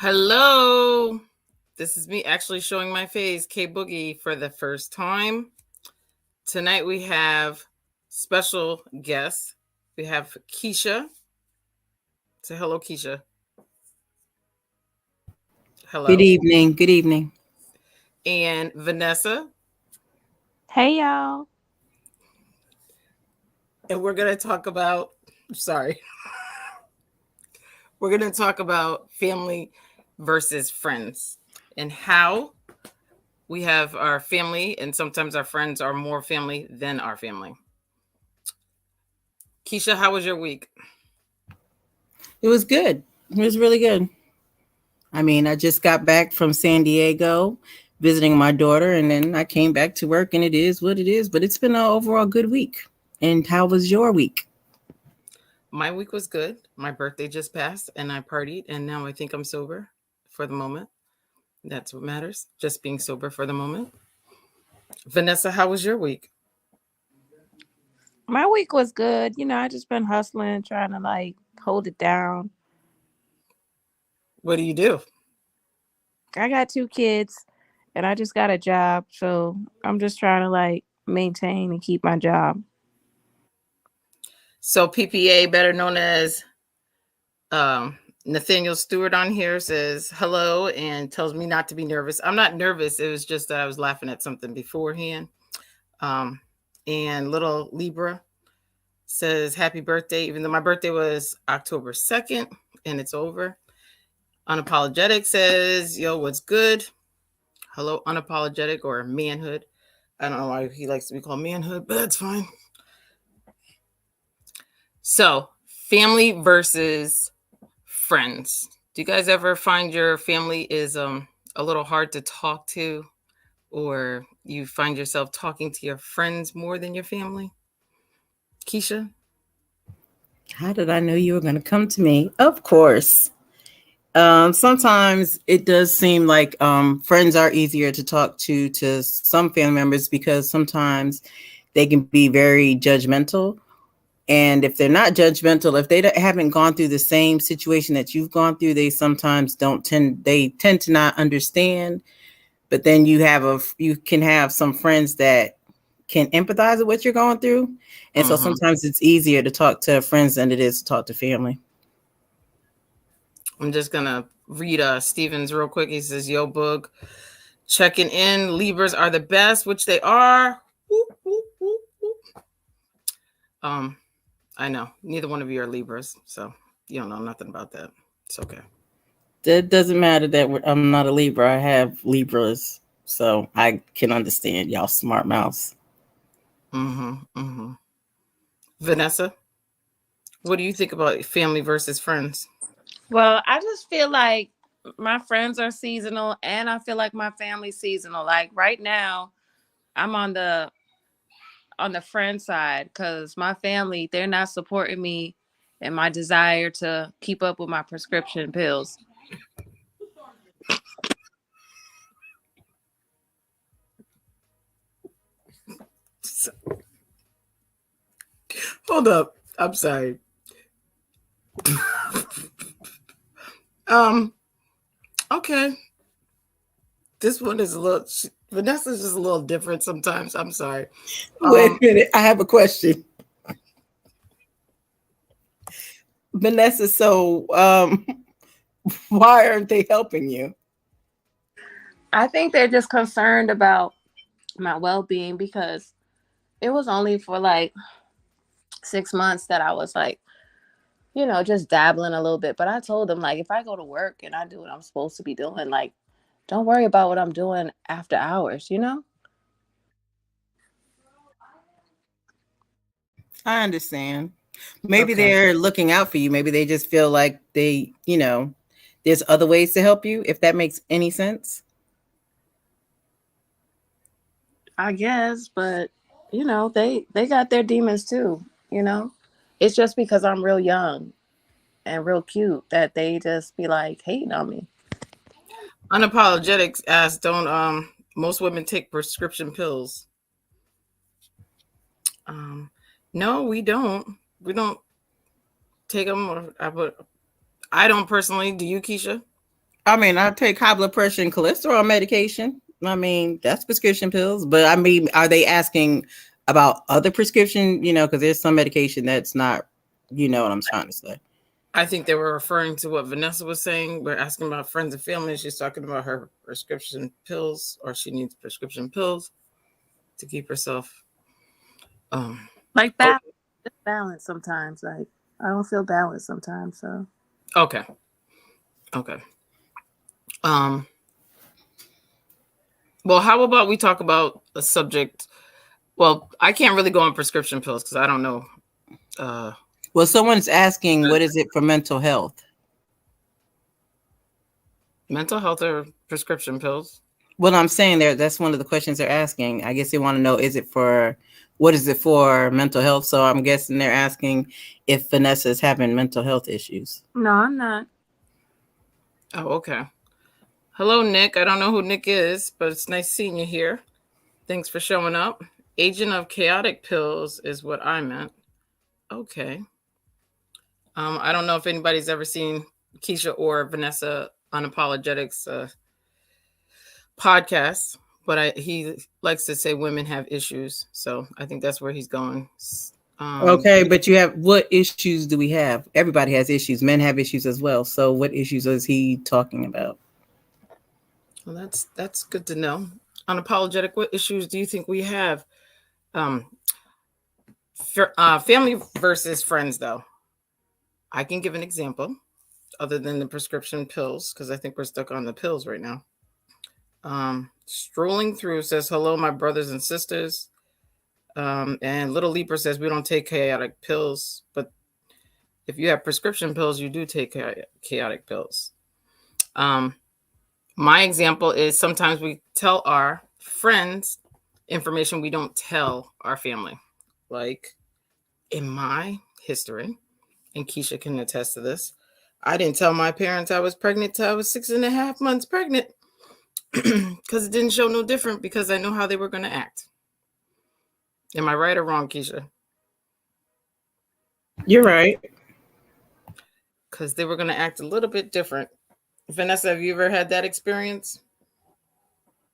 Hello. This is me actually showing my face, K Boogie, for the first time. Tonight we have special guests. We have Keisha. Say hello, Keisha. Hello. Good evening. Good evening. And Vanessa. Hey y'all. And we're going to talk about, sorry, we're going to talk about family versus friends and how we have our family, and sometimes our friends are more family than our family. Keisha, how was your week? It was good. It was really good. I mean, I just got back from San Diego visiting my daughter, and then I came back to work, and it is what it is. But it's been an overall good week. And how was your week? My week was good. My birthday just passed and I partied, and now I think I'm sober for the moment. That's what matters. Just being sober for the moment. Vanessa, how was your week? My week was good. I just been hustling, trying to hold it down. What do you do? I got 2 kids and I just got a job. So I'm just trying to maintain and keep my job. So PPA, better known as Nathaniel Stewart on here, says hello and tells me not to be nervous. I'm not nervous. It was just that I was laughing at something beforehand. And little Libra says happy birthday, even though my birthday was October 2nd and it's over. Unapologetic says, yo, what's good? Hello, unapologetic or manhood. I don't know why he likes to be called manhood, but that's fine. So, family versus friends. Do you guys ever find your family is a little hard to talk to, or you find yourself talking to your friends more than your family? Keisha? How did I know you were going to come to me? Of course. Sometimes it does seem like friends are easier to talk to some family members because sometimes they can be very judgmental. And if they're not judgmental, if they haven't gone through the same situation that you've gone through, they sometimes they tend to not understand. But then you can have some friends that can empathize with what you're going through. And so sometimes it's easier to talk to friends than it is to talk to family. I'm just going to read Stevens real quick. He says, yo, Boog, checking in. Libras are the best, which they are. Whoop, whoop, whoop, whoop. I know. Neither one of you are Libras, so you don't know nothing about that. It's okay. It doesn't matter that I'm not a Libra. I have Libras, so I can understand y'all smart mouths. Vanessa, what do you think about family versus friends? Well, I just feel like my friends are seasonal and I feel like my family's seasonal. Like right now, I'm on the friend side because my family, they're not supporting me in my desire to keep up with my prescription pills. Hold up. I'm sorry. Okay. This one is a little, Vanessa's just a little different sometimes. I'm sorry. Wait a minute. I have a question. Vanessa, so why aren't they helping you? I think they're just concerned about my well-being because it was only for 6 months that I was just dabbling a little bit. But I told them, if I go to work and I do what I'm supposed to be doing, don't worry about what I'm doing after hours. I understand. Maybe they're looking out for you. Maybe they just feel like there's other ways to help you, if that makes any sense. I guess, but they got their demons too. It's just because I'm real young and real cute that they just be hating on me. Unapologetics asks, don't most women take prescription pills? No, we don't. We don't take them. I don't personally. Do you, Keisha? I mean, I take high blood pressure and cholesterol medication. I mean, that's prescription pills. But I mean, are they asking about other prescription? Because there's some medication that's not. You know what I'm trying to say. I think they were referring to what Vanessa was saying. We're asking about friends and family. She's talking about her prescription pills, or she needs prescription pills to keep herself. Like balance sometimes. Like I don't feel balanced sometimes. So Okay. Well, how about we talk about a subject? Well, I can't really go on prescription pills because I don't know. Well, someone's asking, what is it for mental health? Mental health or prescription pills? Well, I'm saying that's one of the questions they're asking. I guess they want to know, what is it for mental health? So I'm guessing they're asking if Vanessa is having mental health issues. no, I'm not. Oh, okay. Hello, Nick. I don't know who Nick is, but it's nice seeing you here. Thanks for showing up. Agent of Chaotic Pills is what I meant. Okay. I don't know if anybody's ever seen Keisha or Vanessa Unapologetics podcast, but he likes to say women have issues. So I think that's where he's going. Okay, but what issues do we have? Everybody has issues. Men have issues as well. So what issues is he talking about? Well, that's good to know. Unapologetic, what issues do you think we have? Family versus friends, though. I can give an example other than the prescription pills, because I think we're stuck on the pills right now. Strolling through says, hello, my brothers and sisters. And Little Leaper says, we don't take chaotic pills, but if you have prescription pills, you do take chaotic pills. My example is sometimes we tell our friends information we don't tell our family. Like in my history, and Keisha can attest to this, I didn't tell my parents I was pregnant till I was 6.5 months pregnant because it didn't show no different because I know how they were going to act. Am I right or wrong, Keisha? You're right. Because they were going to act a little bit different. Vanessa, have you ever had that experience?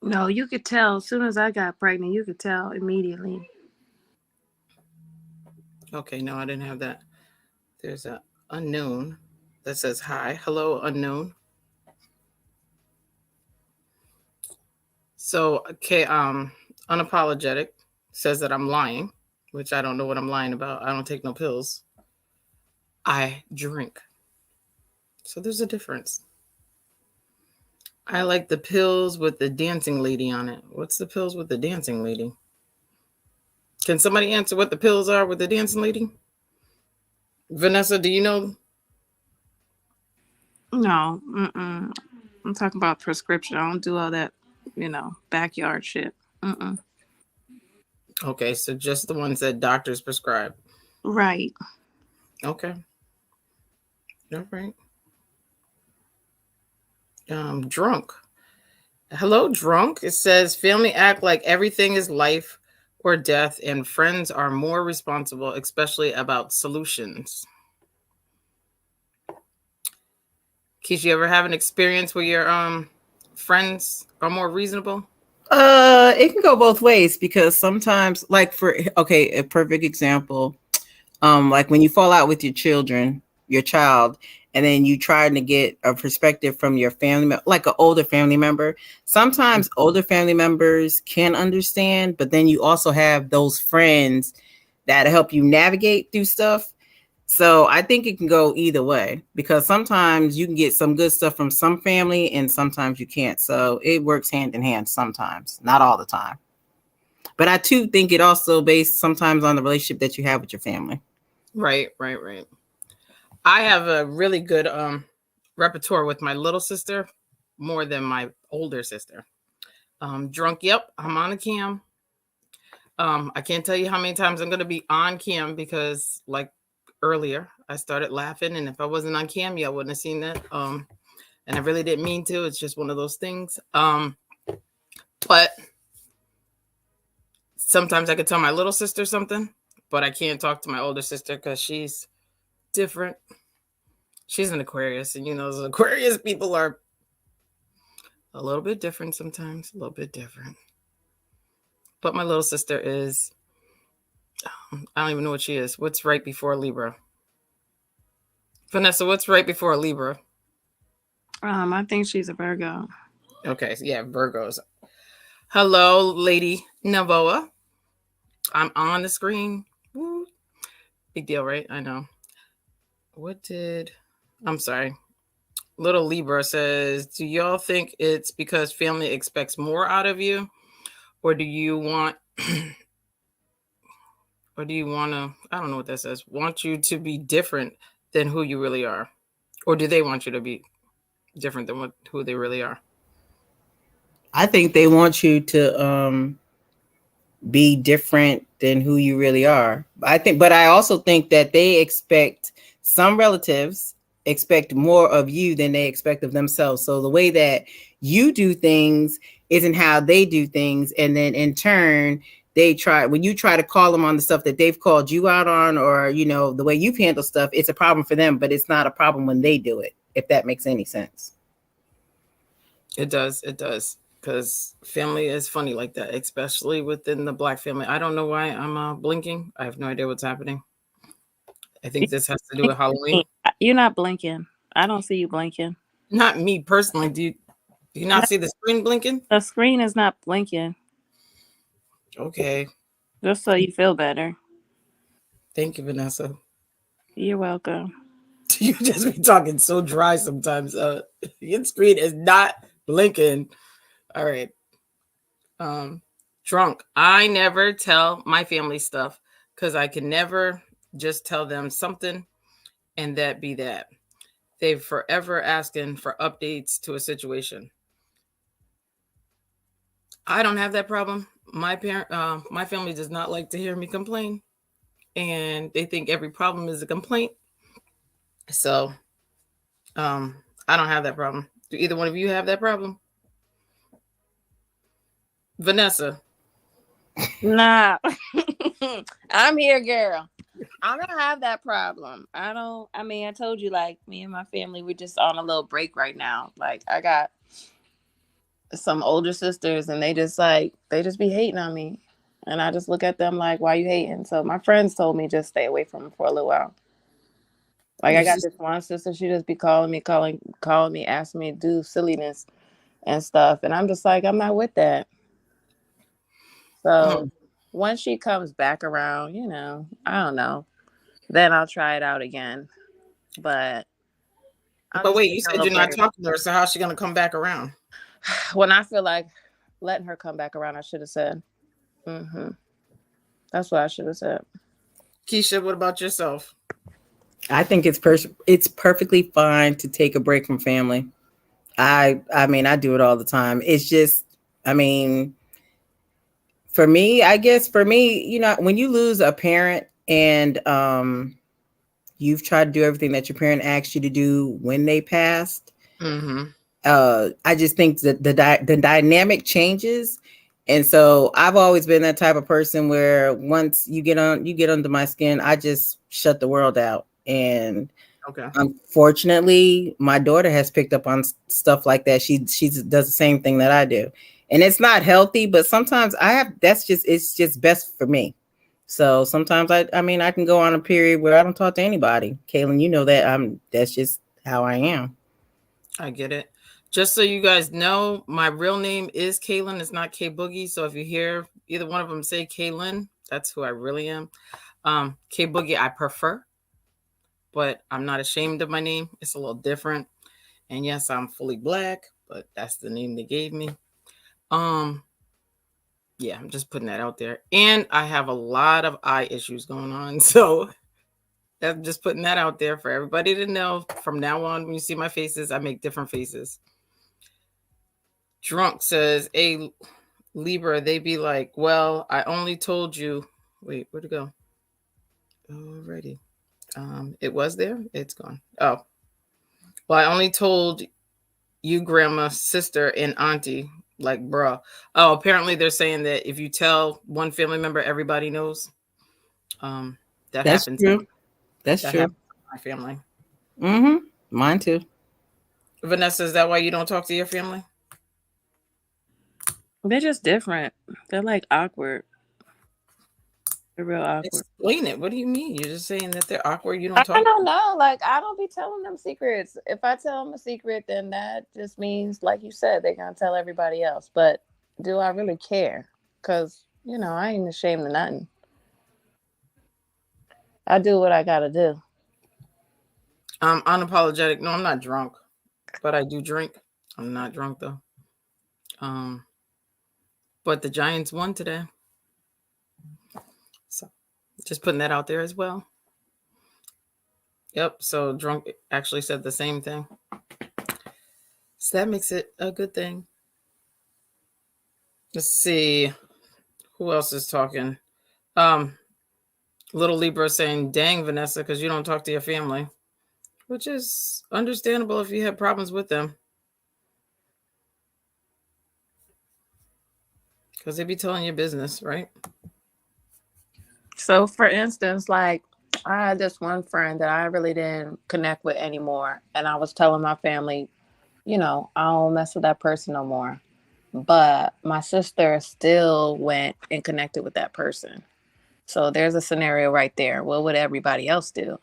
No, you could tell as soon as I got pregnant. You could tell immediately. Okay, no, I didn't have that. There's an unknown that says hi. Hello, unknown. So, okay, Unapologetic says that I'm lying, which I don't know what I'm lying about. I don't take no pills. I drink. So there's a difference. I like the pills with the dancing lady on it. What's the pills with the dancing lady? Can somebody answer what the pills are with the dancing lady? Vanessa, do you know? No, I'm talking about prescription. I don't do all that, backyard shit. Okay, so just the ones that doctors prescribe. Right. Okay. All right. Drunk. Hello, drunk. It says family act like everything is life or death, and friends are more responsible, especially about solutions. Keisha, you ever have an experience where your friends are more reasonable? It can go both ways because sometimes, like a perfect example, like when you fall out with your child, and then you trying to get a perspective from your family, like an older family member. Sometimes older family members can understand, but then you also have those friends that help you navigate through stuff. So I think it can go either way because sometimes you can get some good stuff from some family and sometimes you can't. So it works hand in hand sometimes, not all the time. But I too think it also based sometimes on the relationship that you have with your family. Right. I have a really good repertoire with my little sister, more than my older sister. Drunk, yep, I'm on a cam. I can't tell you how many times I'm going to be on cam because, like earlier, I started laughing, and if I wasn't on cam, I wouldn't have seen that. And I really didn't mean to. It's just one of those things. But sometimes I could tell my little sister something, but I can't talk to my older sister because she's different. She's an Aquarius, and those Aquarius people are A little bit different sometimes, a little bit different. But my little sister is, I don't even know what she is. What's right before Libra? Vanessa, what's right before Libra? I think she's a Virgo. Okay, so yeah, Virgos. Hello, Lady Navoa. I'm on the screen. Woo. Big deal, right? I know. I'm sorry. Little Libra says, do y'all think it's because family expects more out of you? Or do you want, or do you want to, I don't know what that says, want you to be different than who you really are? Or do they want you to be different than who they really are? I think they want you to be different than who you really are. But I also think that they expect, some relatives expect more of you than they expect of themselves. So the way that you do things isn't how they do things. And then in turn, when you try to call them on the stuff that they've called you out on, or, you know, the way you've handled stuff, it's a problem for them, but it's not a problem when they do it, if that makes any sense. It does. It does. Because family is funny like that, especially within the Black family. I don't know why I'm blinking. I have no idea what's happening. I think this has to do with Halloween. You're not blinking. I don't see you blinking. Not me personally. Do you not see the screen blinking? The screen is not blinking. Okay. Just so you feel better. Thank you, Vanessa. You're welcome. You just be talking so dry sometimes. Your screen is not blinking. All right. Drunk. I never tell my family stuff because I can never just tell them something and that be that. They're forever asking for updates to a situation. I don't have that problem. My family does not like to hear me complain, and they think every problem is a complaint. So, I don't have that problem. Do either one of you have that problem? Vanessa. Nah. I'm here, girl. I don't have that problem. I told you, like, me and my family, we're just on a little break right now. Like, I got some older sisters and they just be hating on me. And I just look at them like, why you hating? So my friends told me just stay away from them for a little while. Like, I got this one sister, she just be calling me, asking me to do silliness and stuff. And I'm just like, I'm not with that. So once she comes back around, you know, I don't know, then I'll try it out again. But wait, you said you're not talking to her, so how's she gonna come back around? When I feel like letting her come back around, I should have said. That's what I should have said. Keisha, what about yourself? I think it's perfectly fine to take a break from family. I mean, I do it all the time. It's just, I mean, for me, you know, when you lose a parent and you've tried to do everything that your parent asked you to do when they passed, I just think that the dynamic changes. And so I've always been that type of person where once you get under my skin, I just shut the world out. And unfortunately, my daughter has picked up on stuff like that. She does the same thing that I do. And it's not healthy, but sometimes it's just best for me. So sometimes I can go on a period where I don't talk to anybody. Kaylin, you know that that's just how I am. I get it. Just so you guys know, my real name is Kaylin. It's not K Boogie. So if you hear either one of them say Kaylin, that's who I really am. K Boogie, I prefer, but I'm not ashamed of my name. It's a little different. And yes, I'm fully Black, but that's the name they gave me. Yeah, I'm just putting that out there. And I have a lot of eye issues going on. So I'm just putting that out there for everybody to know. From now on, when you see my faces, I make different faces. Drunk says, hey, Libra, they be like, well, I only told you. Wait, where'd it go? Alrighty. It was there. It's gone. Oh, well, I only told you, grandma, sister, and auntie. Like, bruh. Oh, apparently they're saying that if you tell one family member, everybody knows. That's happens. True. That's true. My family. Mine too. Vanessa, is that why you don't talk to your family? They're just different. They're like awkward. They're real awkward. Explain it. What do you mean? You're just saying that they're awkward. You don't I talk. don't know. Like, I don't be telling them secrets. If I tell them a secret, then that just means, like you said, they're gonna tell everybody else. But do I really care? Because I ain't ashamed of nothing. I do what I gotta do. I'm unapologetic. No, I'm not drunk, but I do drink. I'm not drunk though. But the Giants won today. So just putting that out there as well. Yep. So drunk actually said the same thing. So that makes it a good thing. Let's see. Who else is talking? Little Libra saying, dang, Vanessa, because you don't talk to your family, which is understandable if you have problems with them. Because they be telling your business, right? So, for instance, like, I had this one friend that I really didn't connect with anymore. And I was telling my family, I don't mess with that person no more. But my sister still went and connected with that person. So there's a scenario right there. What would everybody else do?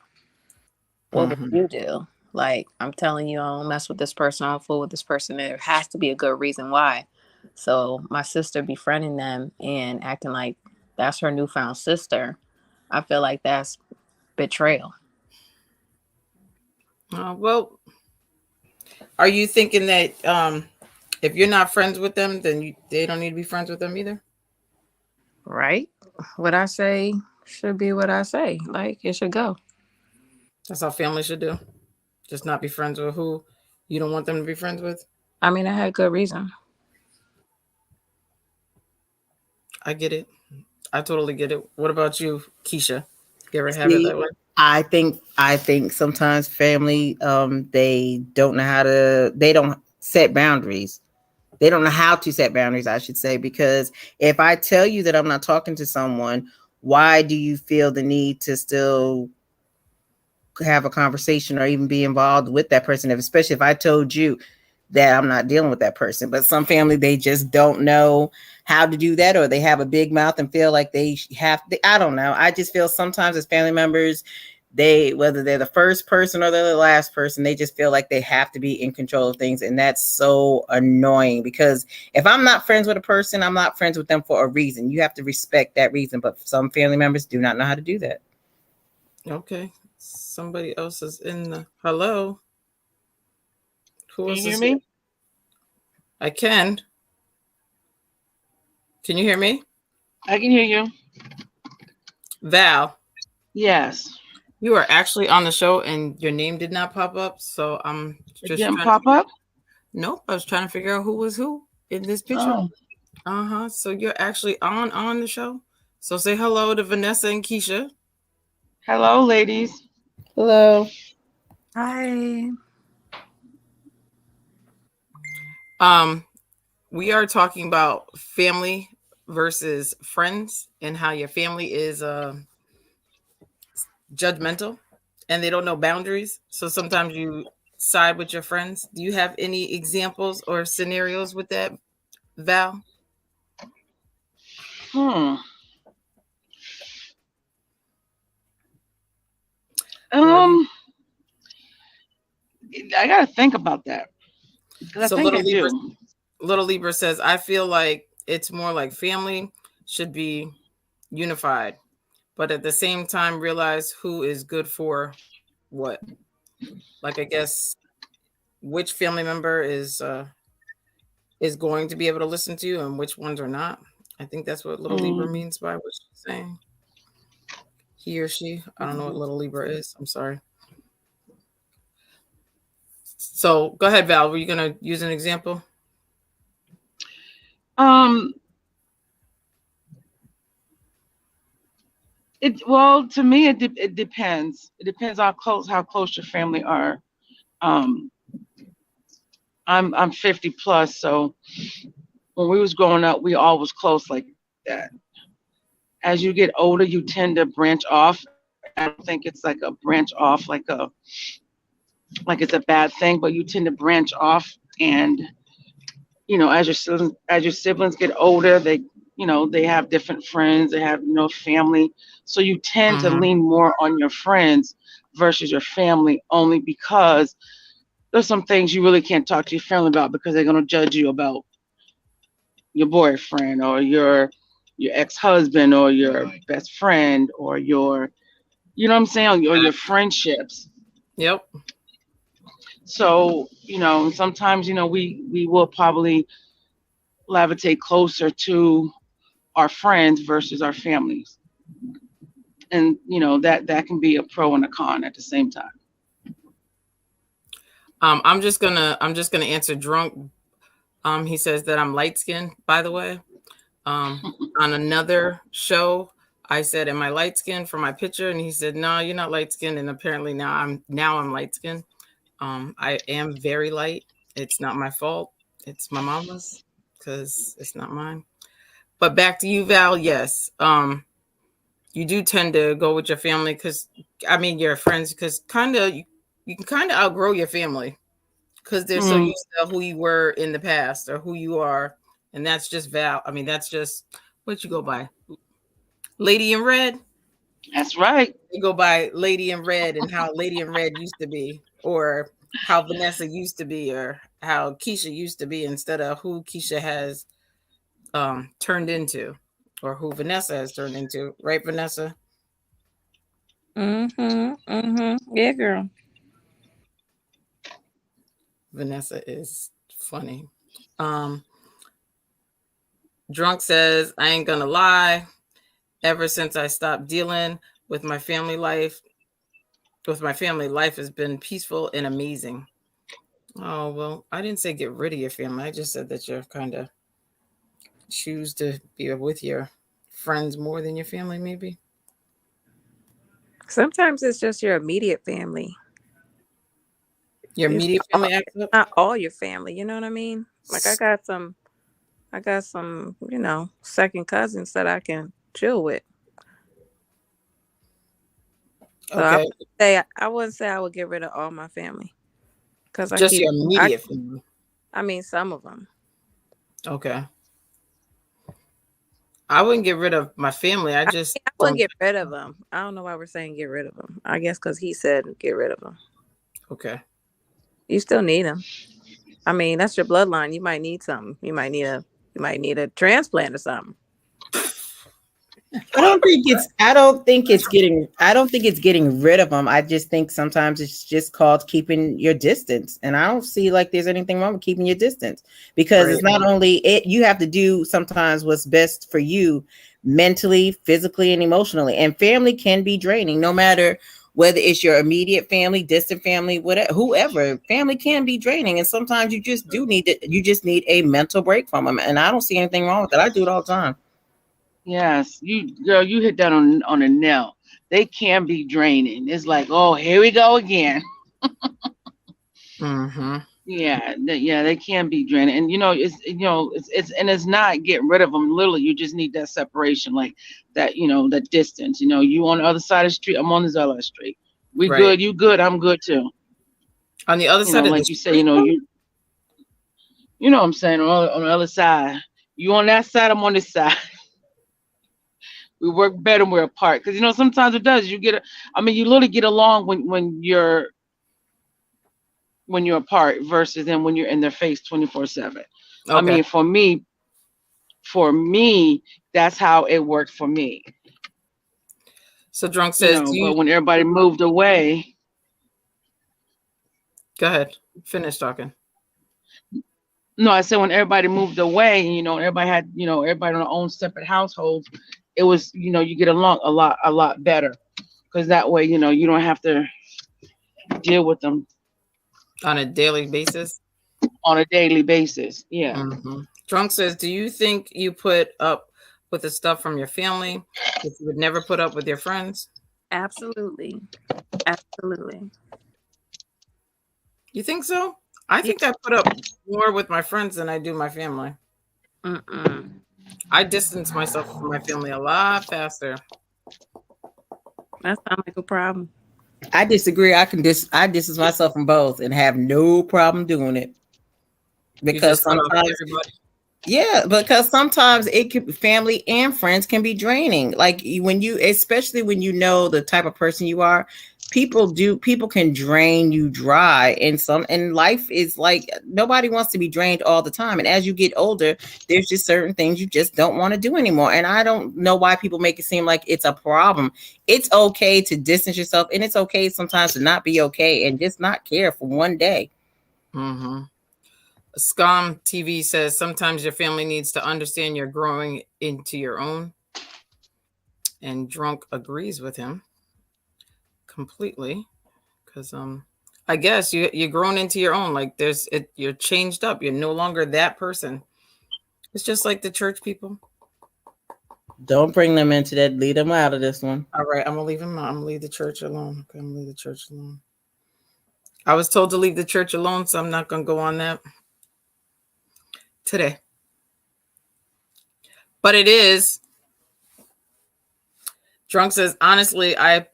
What would you do? Like, I'm telling you, I don't mess with this person. I don't fool with this person. There has to be a good reason why. So my sister befriending them and acting like that's her newfound sister, I feel like that's betrayal. Well, are you thinking that if you're not friends with them, then they don't need to be friends with them either? Right? What I say should be what I say. Like, it should go. That's how family should do. Just not be friends with who you don't want them to be friends with. I mean, I had good reason. I get it. I totally get it. What about you, Keisha? You ever have it that way? I think sometimes family, they don't set boundaries. They don't know how to set boundaries, I should say, because if I tell you that I'm not talking to someone, why do you feel the need to still have a conversation or even be involved with that person? Especially if I told you that I'm not dealing with that person. But some family, they just don't know how to do that, or they have a big mouth and feel like they have to. I don't know. I just feel sometimes as family members, whether they're the first person or they're the last person, they just feel like they have to be in control of things. And that's so annoying, because if I'm not friends with a person, I'm not friends with them for a reason. You have to respect that reason. But some family members do not know how to do that. Okay. Somebody else is in the hello. Who else Can you is hear me? I can. Can you hear me? I can hear you. Val, Yes. you are actually on the show and your name did not pop up. So I'm It just didn't trying pop up? Nope. I was trying to figure out who was who in this picture. Oh. So you're actually on the show. So say hello to Vanessa and Keisha. Hello, ladies. Hello. Hi. We are talking about family versus friends and how your family is judgmental and they don't know boundaries. So sometimes you side with your friends. Do you have any examples or scenarios with that, Val? I gotta think about that. So Little Libra says, I feel like it's more like family should be unified, but at the same time realize who is good for what. Like, I guess which family member is going to be able to listen to you and which ones are not. I think that's what Little Libra means by what she's saying. He or she. I don't know what Little Libra is. I'm sorry. So go ahead, Val. Were you going to use an example? To me, it depends. It depends how close your family are. I'm 50 plus, so when we was growing up, we all was close like that. As you get older, you tend to branch off. I don't think it's like a branch off, like it's a bad thing, but you tend to branch off, and as your siblings get older, they have different friends, they have, family. So you tend to Mhm. lean more on your friends versus your family, only because there's some things you really can't talk to your family about because they're going to judge you about your boyfriend or your ex-husband or your best friend or your, you know what I'm saying, or your friendships. Yep. So, sometimes, we will probably levitate closer to our friends versus our families. And, that can be a pro and a con at the same time. I'm just gonna answer drunk. He says that I'm light skinned, by the way. On another show, I said, "Am I light skinned for my picture?" And he said, "No, you're not light skinned." And apparently now I'm light skinned. I am very light. It's not my fault. It's my mama's because it's not mine. But back to you, Val. Yes. You do tend to go with your family because, your friends, because you can kind of outgrow your family because they're so used to who you were in the past or who you are. And that's just Val. That's just what you go by. Lady in Red. That's right. You go by Lady in Red and how Lady in Red used to be, or how Vanessa used to be, or how Keisha used to be instead of who Keisha has turned into, or who Vanessa has turned into. Right, Vanessa? Yeah, girl. Vanessa is funny. Drunk says, I ain't gonna lie. Ever since I stopped dealing with my family life, life has been peaceful and amazing. Oh, well, I didn't say get rid of your family. I just said that you're kind of choose to be with your friends more than your family, maybe. Sometimes it's just your immediate family. Your immediate family accent? Not all your family, you know what I mean? Like I got some, second cousins that I can chill with. So Okay. I wouldn't say I would get rid of all my family. Because Just your immediate family. Some of them. Okay. I wouldn't get rid of my family. I wouldn't get rid of them. I don't know why we're saying get rid of them. I guess because he said get rid of them. Okay. You still need them. That's your bloodline. You might need something. You might need a transplant or something. I don't think it's getting rid of them. I just think sometimes it's just called keeping your distance. And I don't see like there's anything wrong with keeping your distance because It's not only it, you have to do sometimes what's best for you mentally, physically, and emotionally. And family can be draining, no matter whether it's your immediate family, distant family, whatever, whoever. Family can be draining. And sometimes you just need a mental break from them. And I don't see anything wrong with that. I do it all the time. Yes, you hit that on a nail. They can be draining. It's like, oh, here we go again. Mm-hmm. Yeah, they can be draining, and it's not getting rid of them. Literally, you just need that separation, like that, that distance. You on the other side of the street, I'm on this other street. We good, you good, I'm good too. On the other side, like you say, you know what I'm saying, on the other side. You on that side, I'm on this side. We work better when we're apart because sometimes it does. You literally get along when you're apart versus then when you're in their face 24/7. Okay. For me, that's how it worked for me. So Drunk says, but when everybody moved away. Go ahead, finish talking. No, I said when everybody moved away, everybody had, everybody on their own separate households. It was, you get along a lot better because that way, you don't have to deal with them on a daily basis. Yeah. Mm-hmm. Drunk says, do you think you put up with the stuff from your family that you would never put up with your friends? Absolutely. You think so? I think I put up more with my friends than I do my family. I distance myself from my family a lot faster. That sounds like a problem. I disagree. I distance myself from both and have no problem doing it. You because just cut off sometimes everybody. yeah, because sometimes it could family and friends can be draining. Like when you, especially when you know the type of person you are, people can drain you dry. And life is like nobody wants to be drained all the time. And as you get older, there's just certain things you just don't want to do anymore. And I don't know why people make it seem like it's a problem. It's okay to distance yourself, and it's okay sometimes to not be okay and just not care for one day. Mm-hmm. Scum TV says sometimes your family needs to understand you're growing into your own. And Drunk agrees with him completely because I guess you're grown into your own. Like you're changed up. You're no longer that person. It's just like the church people. Don't bring them into that. Lead them out of this one. All right, I'm gonna leave him. I'm gonna leave the church alone. Okay, I'm gonna leave the church alone. I was told to leave the church alone, so I'm not gonna go on that today. But it is. Drunk says, honestly, I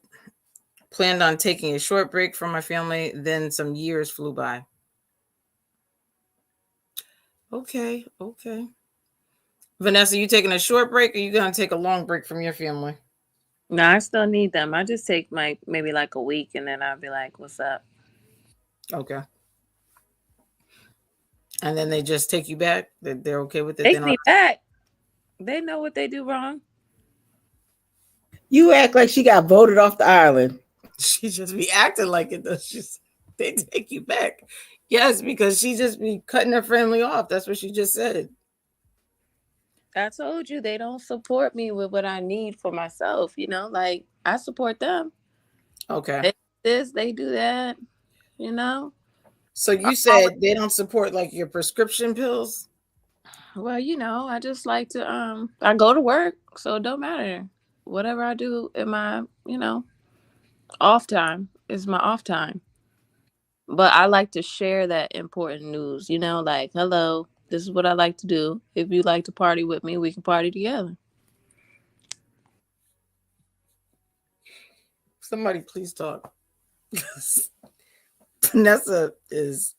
planned on taking a short break from my family, then some years flew by. Okay. Vanessa, you taking a short break or you gonna take a long break from your family? No, I still need them. I just take maybe like a week and then I'll be like, what's up? Okay. And then they just take you back? They're okay with it? Take me back. They know what they do wrong. You act like she got voted off the island. She just be acting like it though. They take you back. Yes, because she just be cutting her family off. That's what she just said. I told you they don't support me with what I need for myself. Like I support them. Okay. They do this, they do that. So you said they don't support like your prescription pills? Well, I just like to I go to work, so it don't matter. Whatever I do in my, off time is my off time. But I like to share that important news, like, hello, this is what I like to do. If you like to party with me, we can party together. Somebody please talk. Vanessa is,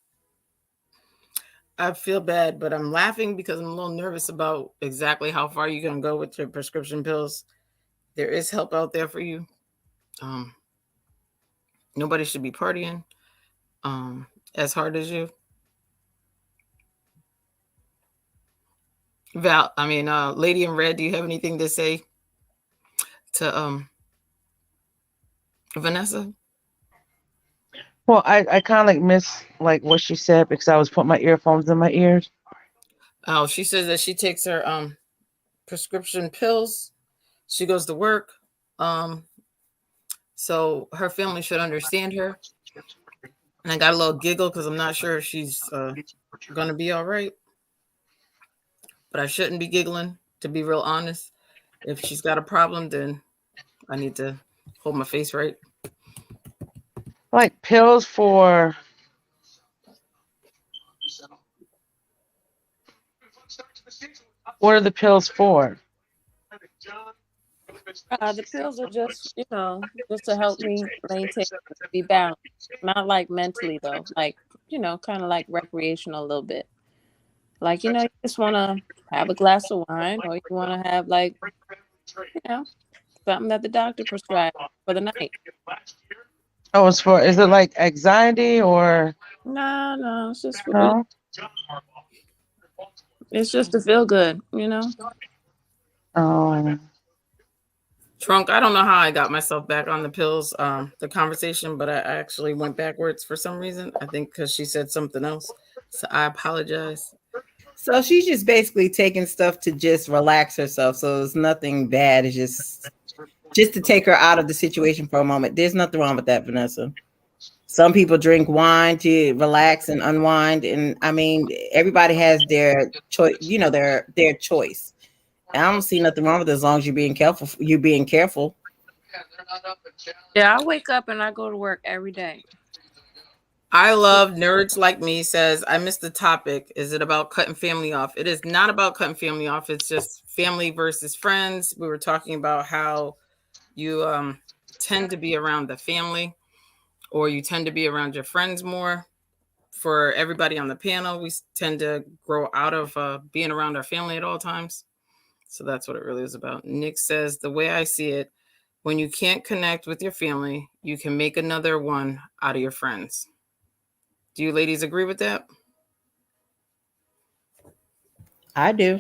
I feel bad, but I'm laughing because I'm a little nervous about exactly how far you're going to go with your prescription pills. There is help out there for you. Nobody should be partying as hard as you. Lady in Red, do you have anything to say to Vanessa? Well, I kind of like miss like what she said because I was putting my earphones in my ears. Oh, she says that she takes her prescription pills. She goes to work. So her family should understand her. And I got a little giggle because I'm not sure if she's going to be all right. But I shouldn't be giggling, to be real honest. If she's got a problem, then I need to hold my face right. Like pills for. What are the pills for? The pills are just, just to help me maintain, be balanced. Not like mentally though, like, kind of like recreational a little bit. Like, you just want to have a glass of wine or you want to have like, something that the doctor prescribed for the night. Oh, is it like anxiety or? No, it's just No? It's just to feel good, Oh. Drunk, I don't know how I got myself back on the pills, the conversation, but I actually went backwards for some reason. I think because she said something else. So I apologize. So she's just basically taking stuff to just relax herself. So it's nothing bad. It's just to take her out of the situation for a moment. There's nothing wrong with that, Vanessa. Some people drink wine to relax and unwind. And I mean, everybody has their choice, their choice. And I don't see nothing wrong with it as long as you're being careful. Yeah, I wake up and I go to work every day. I love nerds like me says, I missed the topic. Is it about cutting family off? It is not about cutting family off. It's just family versus friends. We were talking about how you tend to be around the family or you tend to be around your friends more. for everybody on the panel, we tend to grow out of being around our family at all times. So that's what it really is about. Nick says, the way I see it, when you can't connect with your family, you can make another one out of your friends. Do you ladies agree with that? I do.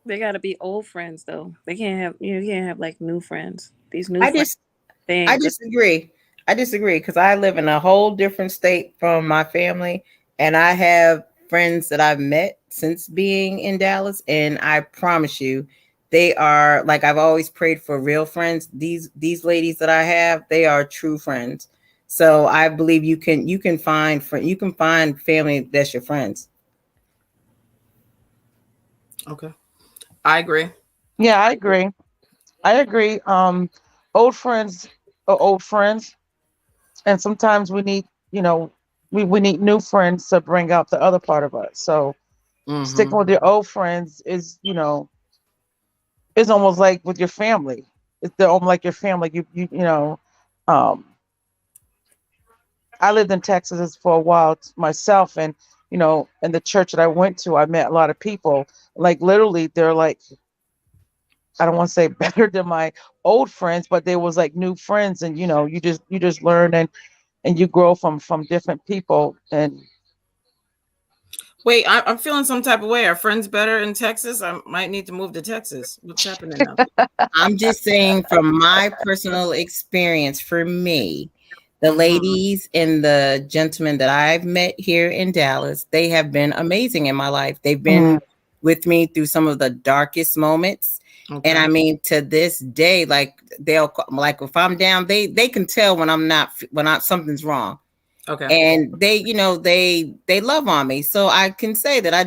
They got to be old friends though. They can't have you can't have like new friends. These new I friends. I disagree. I disagree because I live in a whole different state from my family, and I have friends that I've met since being in Dallas, and I promise you, they are like I've always prayed for real friends. These ladies that I have, they are true friends. So I believe you can find family that's your friends. Okay. I agree. Yeah, I agree. I agree. Old friends are old friends, and sometimes we need, we need new friends to bring out the other part of us. So sticking with your old friends is, it's almost like with your family. They're almost like your family. Um, I lived in Texas for a while myself, and in the church that I went to, I met a lot of people. Like literally, they're like, I don't want to say better than my old friends, but they was like new friends, and you just learn and you grow from different people. And Wait, I'm feeling some type of way. Are friends better in Texas? I might need to move to Texas. What's happening now? I'm just saying from my personal experience, for me, the ladies and the gentlemen that I've met here in Dallas, they have been amazing in my life. They've been with me through some of the darkest moments. Okay. And I mean, to this day, like like if I'm down, they can tell when something's wrong. Okay. And they love on me. So I can say that I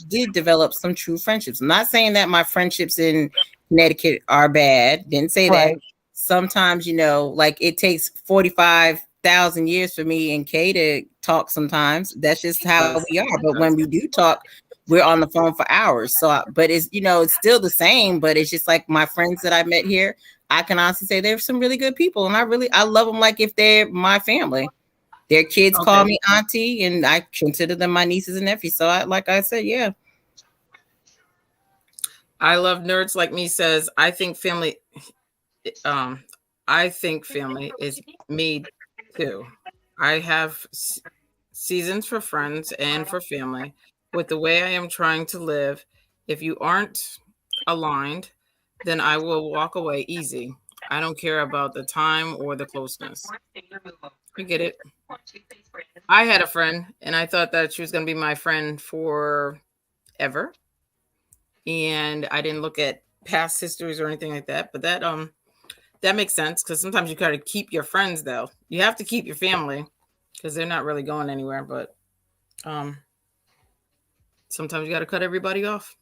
did develop some true friendships. I'm not saying that my friendships in Connecticut are bad. Didn't say Right. that. Sometimes, like it takes 45,000 years for me and Kay to talk sometimes. That's just how we are. But when we do talk, we're on the phone for hours. So, but it's, it's still the same, but it's just like my friends that I met here, I can honestly say they're some really good people. And I love them like if they're my family. Their kids call me auntie, and I consider them my nieces and nephews. So, like I said, yeah. I love nerds like me says, I think family is made too. I have seasons for friends and for family. With the way I am trying to live, if you aren't aligned, then I will walk away easy. I don't care about the time or the closeness. I get it. I had a friend, and I thought that she was going to be my friend forever. And I didn't look at past histories or anything like that. But that makes sense because sometimes you got to keep your friends, though. You have to keep your family because they're not really going anywhere. But sometimes you got to cut everybody off.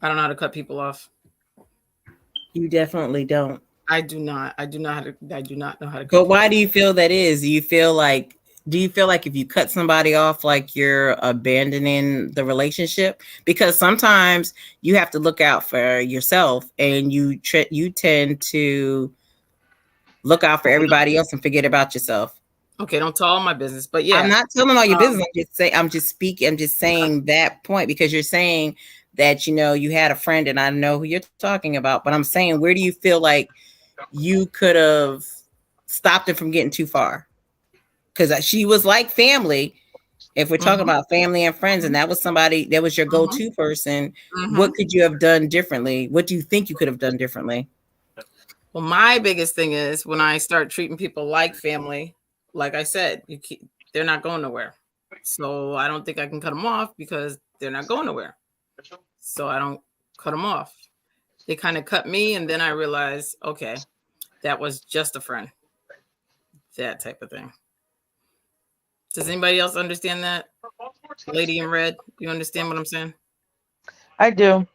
I don't know how to cut people off. You definitely don't. I do not know how to. But why do you feel that is? Do you feel like if you cut somebody off, like you're abandoning the relationship? Because sometimes you have to look out for yourself, and you tend to look out for everybody else and forget about yourself. Okay, don't tell all my business, but yeah, I'm not telling all your business. I'm just saying that point because you're saying that you had a friend, and I know who you're talking about. But I'm saying, where do you feel like you could have stopped it from getting too far? Because she was like family. If we're talking about family and friends, and that was somebody that was your go-to person, what could you have done differently? What do you think you could have done differently? Well, my biggest thing is when I start treating people like family, like I said, they're not going nowhere. So I don't think I can cut them off because they're not going nowhere. So I don't cut them off. They kind of cut me, and then I realized, okay, that was just a friend. That type of thing. Does anybody else understand that? Lady in red, you understand what I'm saying? I do.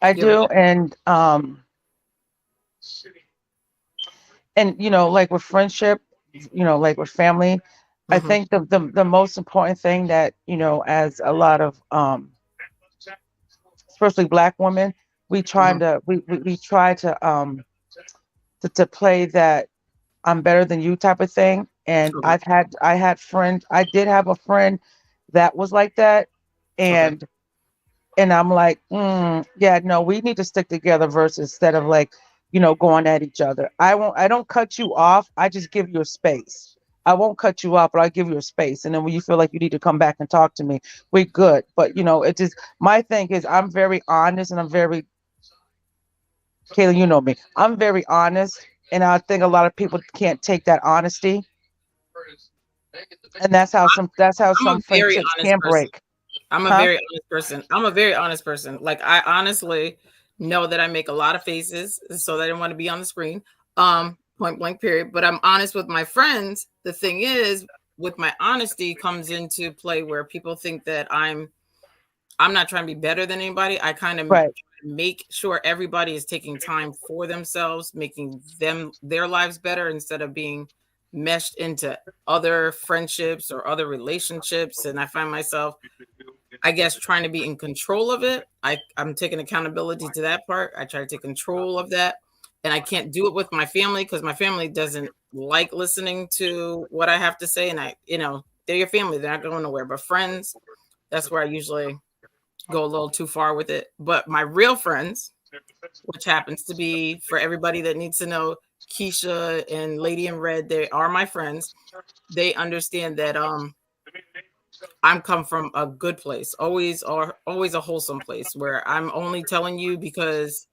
And like with friendship, like with family, I think the most important thing that, as a lot of especially Black women, we try to play that I'm better than you type of thing. And Okay. I had friends. I did have a friend that was like that, Okay. and I'm like, yeah, no, we need to stick together versus instead of like, going at each other. I don't cut you off. I just give you a space. I won't cut you off, but I give you a space. And then when you feel like you need to come back and talk to me, we're good. But it just my thing is I'm very honest and I'm very Kayla, you know me. I'm very honest. And I think a lot of people can't take that honesty. And that's how I'm a some very friendships honest can person. break. I'm a Huh? very honest person. I'm a very honest person. Like I honestly know that I make a lot of faces, so I didn't want to be on the screen. Point blank period. But I'm honest with my friends. The thing is, with my honesty comes into play where people think that I'm not trying to be better than anybody. I kind of Right. make sure everybody is taking time for themselves, making their lives better instead of being meshed into other friendships or other relationships. And I find myself, I guess, trying to be in control of it. I'm taking accountability to that part. I try to take control of that. And I can't do it with my family because my family doesn't like listening to what I have to say. And they're your family. They're not going nowhere. But friends, that's where I usually go a little too far with it. But my real friends, which happens to be, for everybody that needs to know, Keisha and Lady in Red, they are my friends. They understand that I'm come from a good place, always a wholesome place where I'm only telling you because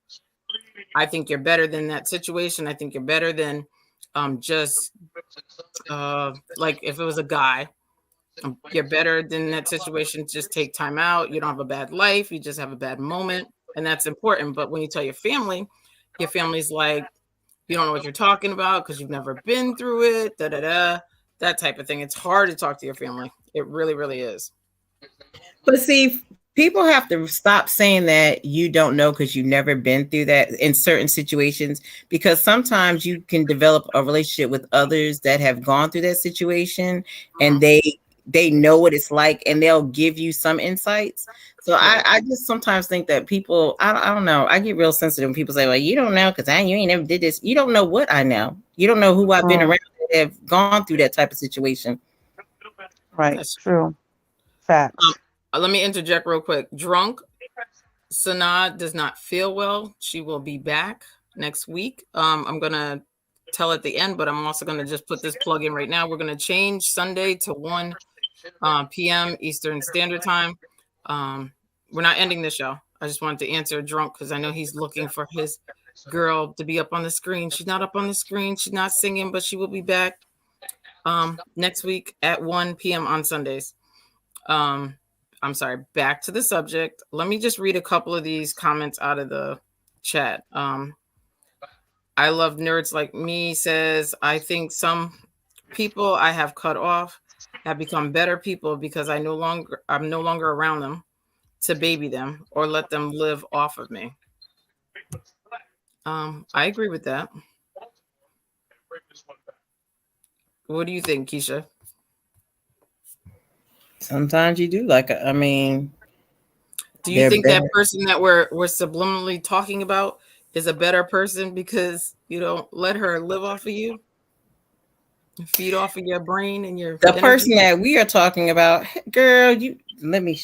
I think you're better than that situation. I think you're better than just like if it was a guy. You're better than that situation. Just take time out. You don't have a bad life. You just have a bad moment. And that's important. But when you tell your family's like, you don't know what you're talking about because you've never been through it, that type of thing. It's hard to talk to your family. It really, really is. But see, people have to stop saying that you don't know because you've never been through that in certain situations, because sometimes you can develop a relationship with others that have gone through that situation and they know what it's like and they'll give you some insights. So I just sometimes think that people, I don't know, I get real sensitive when people say, well, you don't know because you ain't never did this. You don't know what I know. You don't know who I've been around that have gone through that type of situation. Right. That's true. Facts. Let me interject real quick. Drunk Sanaa does not feel well. She will be back next week. I'm gonna tell at the end, but I'm also gonna just put this plug in right now. We're gonna change Sunday to 1 p.m. Eastern Standard Time. We're not ending the show. I just wanted to answer Drunk because I know he's looking for his girl to be up on the screen. She's not up on the screen. She's not singing, but she will be back next week at 1 p.m. on Sundays. I'm sorry, back to the subject. Let me just read a couple of these comments out of the chat. I love nerds like me says, I think some people I have cut off have become better people because I'm no longer around them to baby them or let them live off of me. I agree with that. What do you think, Keisha? Sometimes you do. Do you think that person that we're subliminally talking about is a better person because you don't let her live off of you, feed off of your brain and your the energy? person that we are talking about? Girl, you let me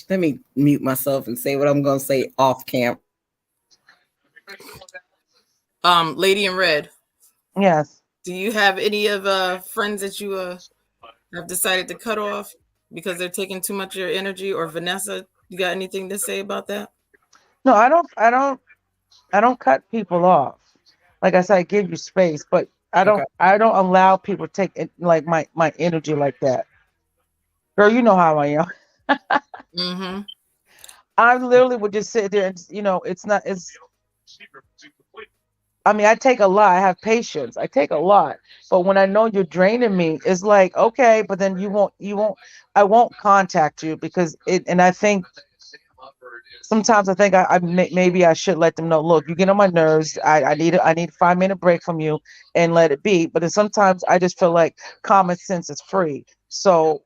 mute myself and say what I'm going to say off camp. Lady in Red. Yes. Do you have any of friends that you have decided to cut off because they're taking too much of your energy? Or Vanessa, you got anything to say about that? No, I don't cut people off. Like I said, I give you space, but I don't allow people to take it, like my energy like that. Girl, you know how I am. Mm-hmm. I literally would just sit there and I mean, I take a lot. I have patience. I take a lot. But when I know you're draining me, it's like, okay, but then I won't contact you because and I think sometimes I think maybe I should let them know, look, you get on my nerves. I need a 5-minute break from you and let it be. But then sometimes I just feel like common sense is free. So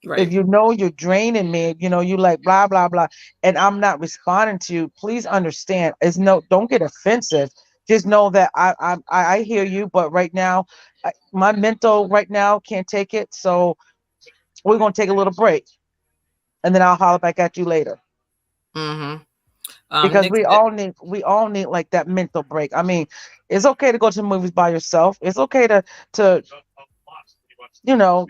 if you know you're draining me, you like blah, blah, blah, and I'm not responding to you, please understand, don't get offensive. just know that I hear you, but right now, my mental right now can't take it. So we're gonna take a little break, and then I'll holler back at you later. Mm-hmm. Because Nick, we all need like that mental break. I mean, it's okay to go to the movies by yourself. It's okay to you know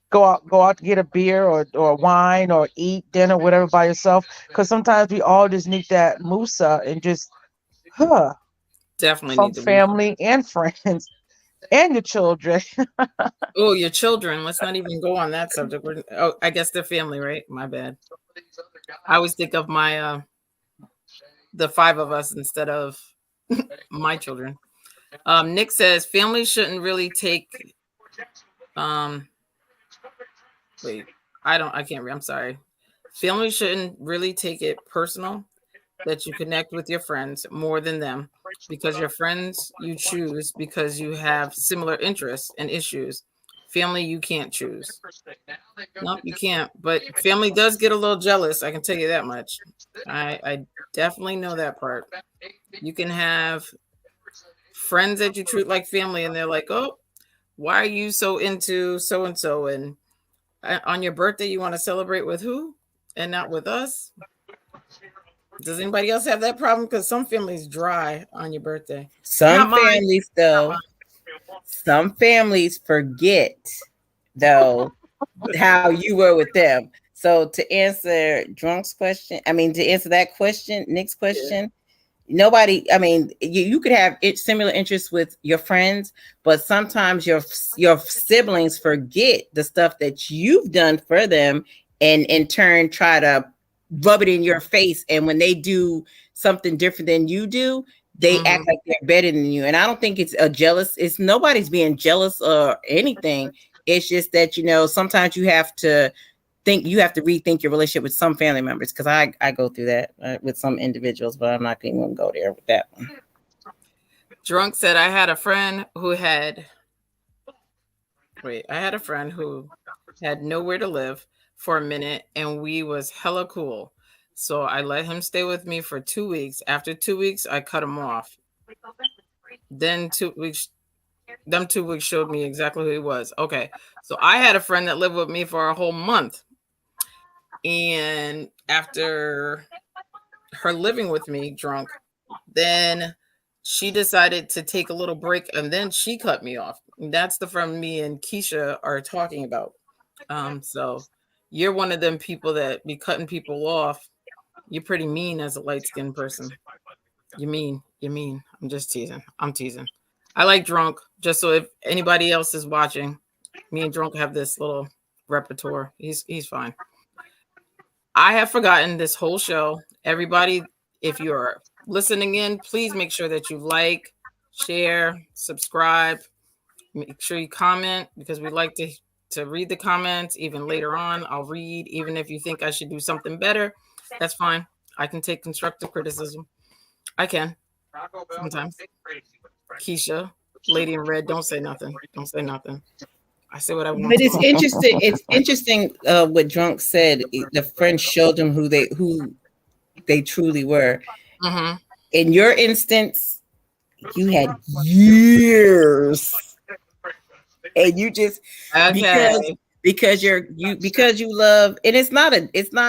go out to get a beer or wine or eat dinner, whatever by yourself. Because sometimes we all just need that musa and just definitely from need to be. family and friends and your children. Oh, your children. Let's not even go on that subject. Oh, I guess they're family, right? My bad. I always think of my the five of us instead of my children. Nick says families shouldn't really take wait, I can't read. I'm sorry. Families shouldn't really take it personal that you connect with your friends more than them, because your friends you choose because you have similar interests and issues. Family you can't choose. No, you can't. But family does get a little jealous. I can tell you that much. I definitely know that part. You can have friends that you treat like family, and they're like, "Oh, why are you so into so and so?" And on your birthday, you want to celebrate with who, and not with us? Does anybody else have that problem? Because some families dry on your birthday. Some Not mine. families, though, some families forget, though, how you were with them. So to answer Drunk's question, to answer that question, Nick's question, nobody, you could have similar interests with your friends, but sometimes your siblings forget the stuff that you've done for them, and in turn try to rub it in your face. And when they do something different than you do, they act like they're better than you. And I don't think it's nobody's being jealous or anything. It's just that, sometimes you have to rethink your relationship with some family members, because I go through that with some individuals, but I'm not even going to go there with that one. Drunk said, I had a friend who had nowhere to live for a minute, and we was hella cool. So I let him stay with me for 2 weeks. After 2 weeks, I cut him off. Then 2 weeks, them 2 weeks showed me exactly who he was. Okay. So I had a friend that lived with me for a whole month. And after her living with me drunk, then she decided to take a little break, and then she cut me off. And that's the friend me and Keisha are talking about. So you're one of them people that be cutting people off. You're pretty mean as a light-skinned person. You mean. I'm just teasing. I'm teasing. I like Drunk, just so if anybody else is watching, me and Drunk have this little repertoire. He's fine. I have forgotten this whole show. Everybody, if you're listening in, please make sure that you like, share, subscribe. Make sure you comment, because we like to read the comments. Even later on, I'll read. Even if you think I should do something better, that's fine. I can take constructive criticism. I can. Sometimes. Keisha, Lady in Red, don't say nothing. Don't say nothing. I say what I want. But it's interesting. It's interesting what Drunk said. The friend showed them who they truly were. Mm-hmm. In your instance, you had years, and you just because you love, and it's not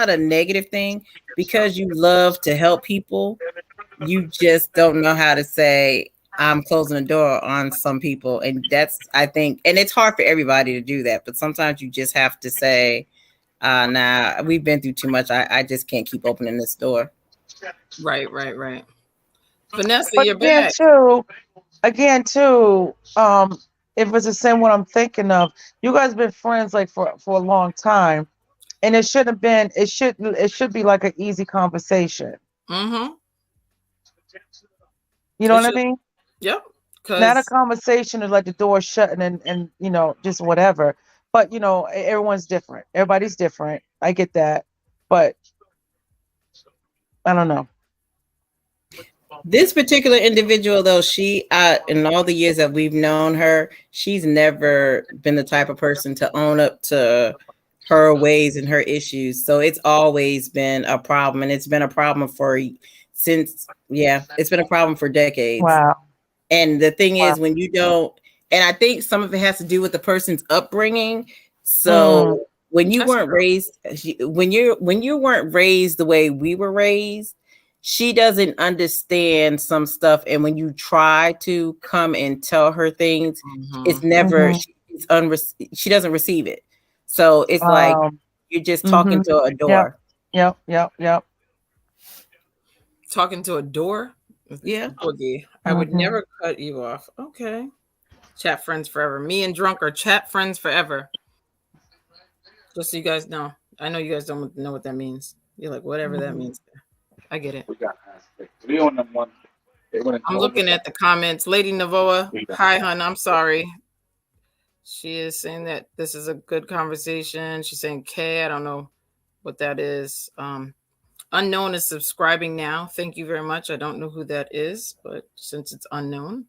a negative thing, because you love to help people. You just don't know how to say, I'm closing the door on some people. And that's, I think, and it's hard for everybody to do that, but sometimes you just have to say, nah, we've been through too much. I just can't keep opening this door. Right. Vanessa, but you're again, back. If it's the same what I'm thinking of, you guys been friends like for a long time, and it should be like an easy conversation. Mm-hmm. You know what I mean? Yep. Not a conversation is like the door shutting and just whatever. But everyone's different. Everybody's different. I get that, but I don't know. This particular individual, though, she in all the years that we've known her, she's never been the type of person to own up to her ways and her issues. So it's always been a problem, and it's been a problem it's been a problem for decades. Wow. And the thing Wow. is, when you don't, and I think some of it has to do with the person's upbringing. So when you That's weren't true. raised, when you weren't raised the way we were raised, she doesn't understand some stuff. And when you try to come and tell her things, it's never she doesn't receive it. So it's like you're just talking to a Yep. door. Yep. Talking to a door. Yeah. Boogie. I would never cut you off. Okay. Chat friends forever. Me and drunk are chat friends forever. Just so you guys know. I know you guys don't know what that means. You're like, whatever that means. I get it. I'm looking at the comments. Lady Navoa, hi, hun. I'm sorry. She is saying that this is a good conversation. She's saying K. I don't know what that is. Unknown is subscribing now. Thank you very much. I don't know who that is, but since it's unknown,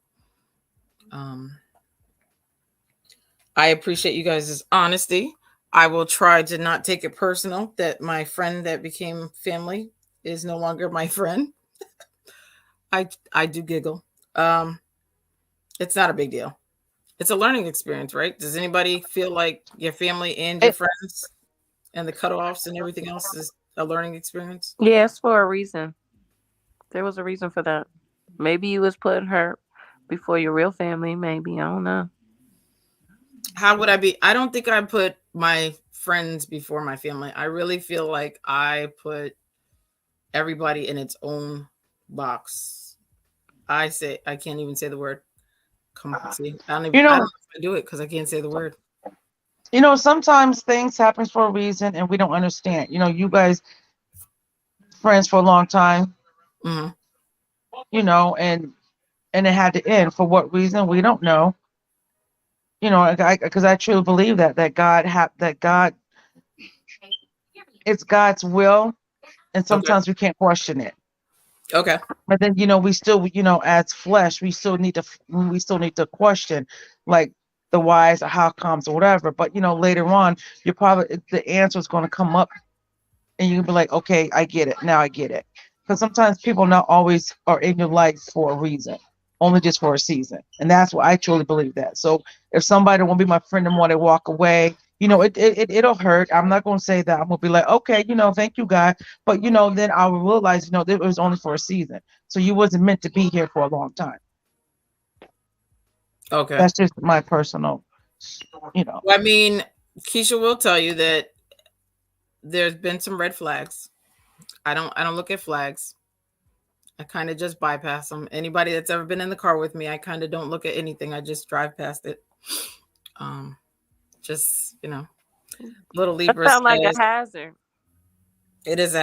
I appreciate you guys' honesty. I will try to not take it personal that my friend that became family is no longer my friend. I do giggle. It's not a big deal. It's a learning experience, right? Does anybody feel like your family and your friends and the cutoffs and everything else is a learning experience? Yes, for a reason. There was a reason for that. Maybe you was putting her before your real family. Maybe, I don't know. How would I be? I don't think I put my friends before my family. I really feel like I put everybody in its own box. I can't even say the word. See, I don't know if I do it because I can't say the word. Sometimes things happen for a reason and we don't understand. You guys friends for a long time, and it had to end. For what reason, we don't know. Because I truly believe that God, it's God's will, and sometimes we can't question it. Okay. But then we still, as flesh, we still need to question, like, the whys or how comes or whatever. But later on, the answer is going to come up, and you can be like, okay, I get it now. I get it. Because sometimes people not always are in your life for a reason, only just for a season, and that's what I truly believe that. So if somebody won't be my friend and want to walk away, it'll hurt. I'm not going to say that I'm going to be like, okay, thank you, God. But, then I will realize, it was only for a season. So you wasn't meant to be here for a long time. Okay. That's just my personal, I mean, Keisha will tell you that there's been some red flags. I don't look at flags. I kind of just bypass them. Anybody that's ever been in the car with me, I kind of don't look at anything. I just drive past it. Just, little Libra. That sounds like a hazard. It is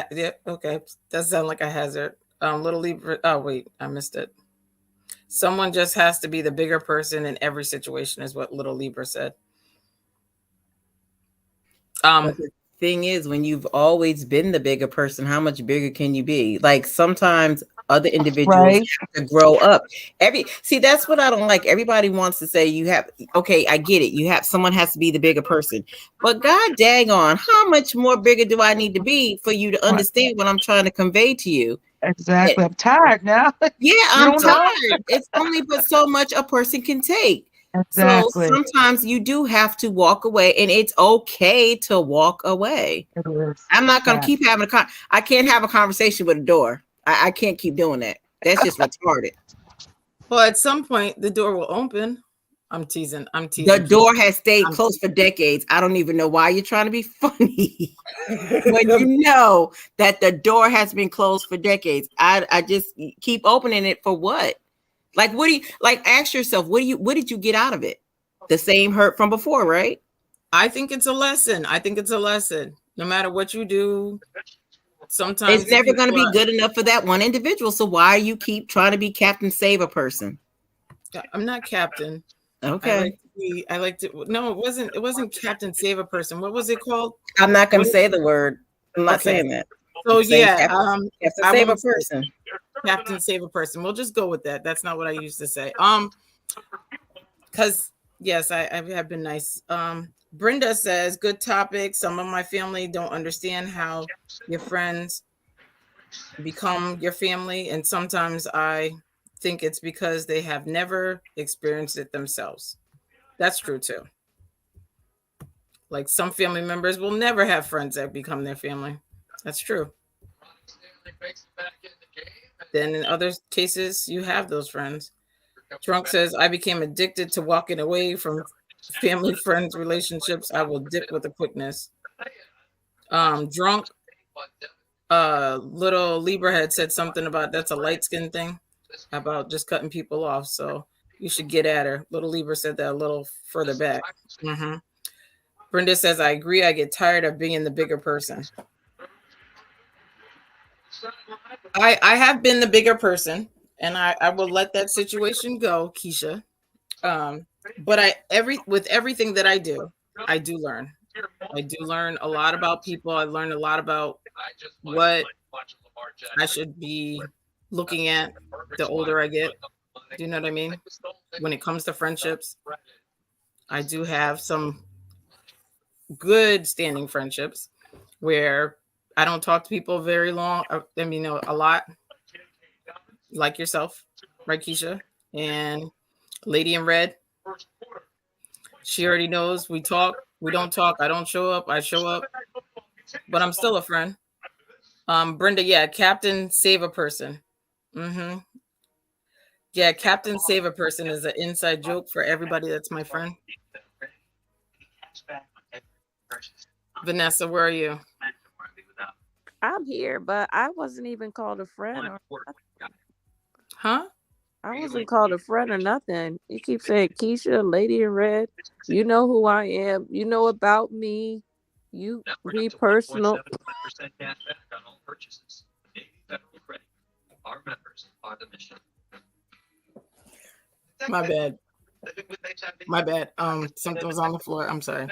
okay. That sounds like a hazard. Little Libra. Oh wait, I missed it. Someone just has to be the bigger person in every situation, is what Little Libra said. But the thing is, when you've always been the bigger person, how much bigger can you be? Like, sometimes other individuals have to grow up. That's what I don't like. Everybody wants to say okay, I get it. Someone has to be the bigger person. But God daggone, how much more bigger do I need to be for you to understand what I'm trying to convey to you? Exactly. I'm tired now. Yeah, I'm tired. It's only but so much a person can take. Exactly. So sometimes you do have to walk away, and it's okay to walk away. I'm not going to keep having I can't have a conversation with a door. I can't keep doing that. That's just retarded. Well, at some point the door will open. I'm teasing. The door has stayed closed for decades. I don't even know why you're trying to be funny when you know that the door has been closed for decades. I just keep opening it for what? Like, what do you ask yourself, what did you get out of it? The same hurt from before, right? I think it's a lesson. No matter what you do, sometimes it's never going to be good enough for that one individual. So why you keep trying to be Captain Save a Person? I'm not Captain. Okay. I like to. No, it wasn't Captain Save a Person. What was it called? I'm not going to say the word. I'm not saying that. So yeah, Captain Save a Person. Captain Save a Person. We'll just go with that. That's not what I used to say. Because yes, I have been nice. Brenda says, good topic. Some of my family don't understand how your friends become your family, and sometimes I think it's because they have never experienced it themselves. That's true too. Like some family members will never have friends that become their family. That's true. Then in other cases, you have those friends. Drunk says, I became addicted to walking away from family friends relationships. I will dip with a quickness. Drunk, little Libra had said something about that's a light skin thing about just cutting people off. So you should get at her. Little Libra said that a little further back. Mm-hmm. Brenda says, I agree. I get tired of being the bigger person. I have been the bigger person, and I will let that situation go, Keisha. But with everything that I do learn. I do learn a lot about people. I learn a lot about what I should be looking at the older I get. Do you know what I mean? When it comes to friendships, I do have some good standing friendships where I don't talk to people very long. I mean, a lot, like yourself, right, Keisha? And Lady in Red, she already knows we talk. We don't talk. I don't show up. I show up, but I'm still a friend. Brenda, yeah, Captain Save a Person. Mm-hmm. Yeah, Captain Save a Person is an inside joke for everybody that's my friend. Vanessa, where are you? I'm here, but I wasn't even called a friend. Huh? I wasn't called a friend or nothing. You keep saying Keisha, Lady in Red. You know who I am. You know about me. You be personal. My bad. My bad. Something was on the floor. I'm sorry.